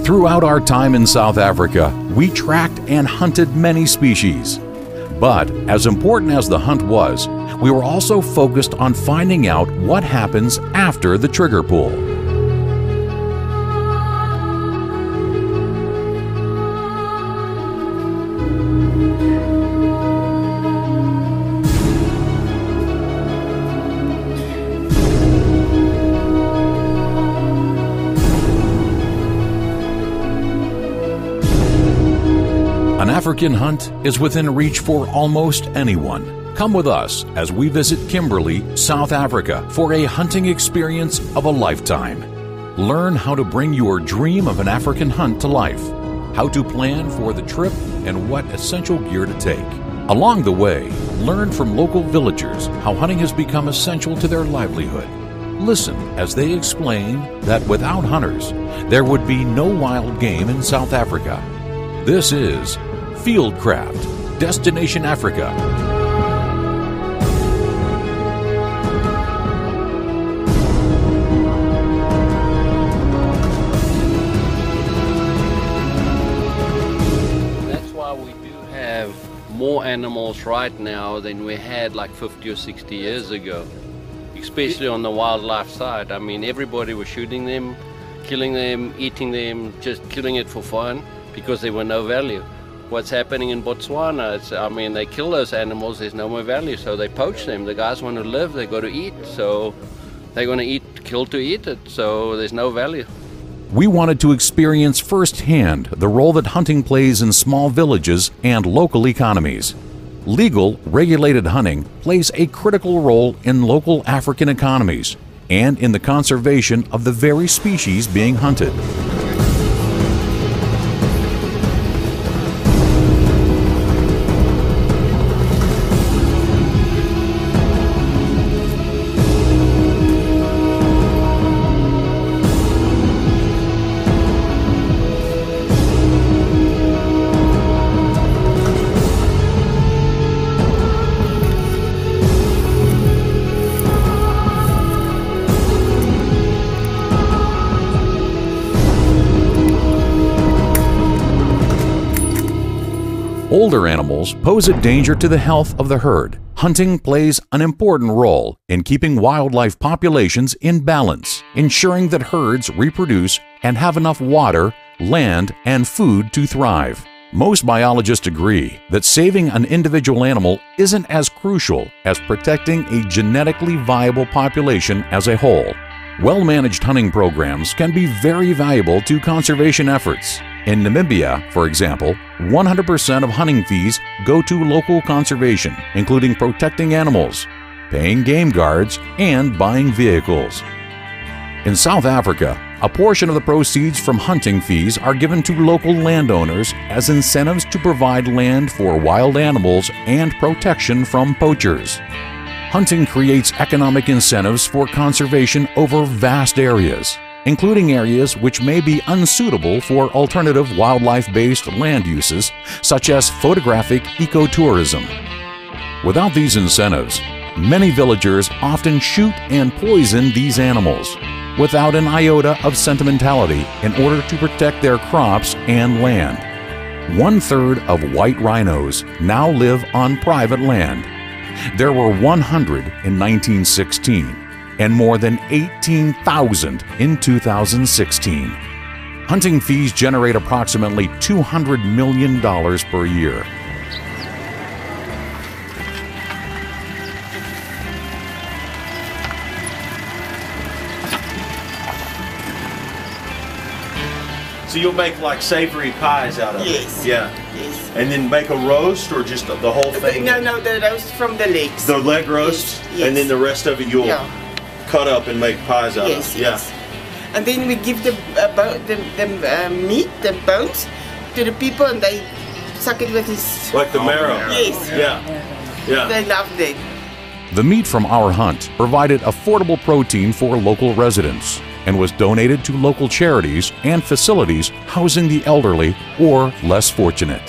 Throughout our time in South Africa, we tracked and hunted many species. But as important as the hunt was, we were also focused on finding out what happens after the trigger pull. An African hunt is within reach for almost anyone. Come with us as we visit Kimberley, South Africa for a hunting experience of a lifetime. Learn how to bring your dream of an African hunt to life, how to plan for the trip, and what essential gear to take. Along the way, learn from local villagers how hunting has become essential to their livelihood. Listen as they explain that without hunters, there would be no wild game in South Africa. This is Fieldcraft, Destination Africa. That's why we do have more animals right now than we had like 50 or 60 years ago, especially on the wildlife side. I mean, everybody was shooting them, killing them, eating them, just killing it for fun because there were no value. What's happening in Botswana, they kill those animals, there's no more value, so they poach them. The guys want to live, they got to eat, so they're going to kill to eat it, so there's no value. We wanted to experience firsthand the role that hunting plays in small villages and local economies. Legal, regulated hunting plays a critical role in local African economies and in the conservation of the very species being hunted. Older animals pose a danger to the health of the herd. Hunting plays an important role in keeping wildlife populations in balance, ensuring that herds reproduce and have enough water, land, and food to thrive. Most biologists agree that saving an individual animal isn't as crucial as protecting a genetically viable population as a whole. Well-managed hunting programs can be very valuable to conservation efforts. In Namibia, for example, 100% of hunting fees go to local conservation, including protecting animals, paying game guards, and buying vehicles. In South Africa, a portion of the proceeds from hunting fees are given to local landowners as incentives to provide land for wild animals and protection from poachers. Hunting creates economic incentives for conservation over vast areas, including areas which may be unsuitable for alternative wildlife-based land uses, such as photographic ecotourism. Without these incentives, many villagers often shoot and poison these animals, without an iota of sentimentality in order to protect their crops and land. 1/3 of white rhinos now live on private land. There were 100 in 1916 and more than 18,000 in 2016. Hunting fees generate approximately $200 million per year. So you'll make like savory pies out of Yes. it? Yeah. Yes. And then make a roast or just the whole thing? No, the roast from the legs. The leg roast? Yes. And then the rest of it you'll cut up and make pies out Yes, of? yes. And then we give the meat, the bones, to the people and they suck it with his... Like the marrow? Yes. Yeah. They love that. The meat from our hunt provided affordable protein for local residents and was donated to local charities and facilities housing the elderly or less fortunate.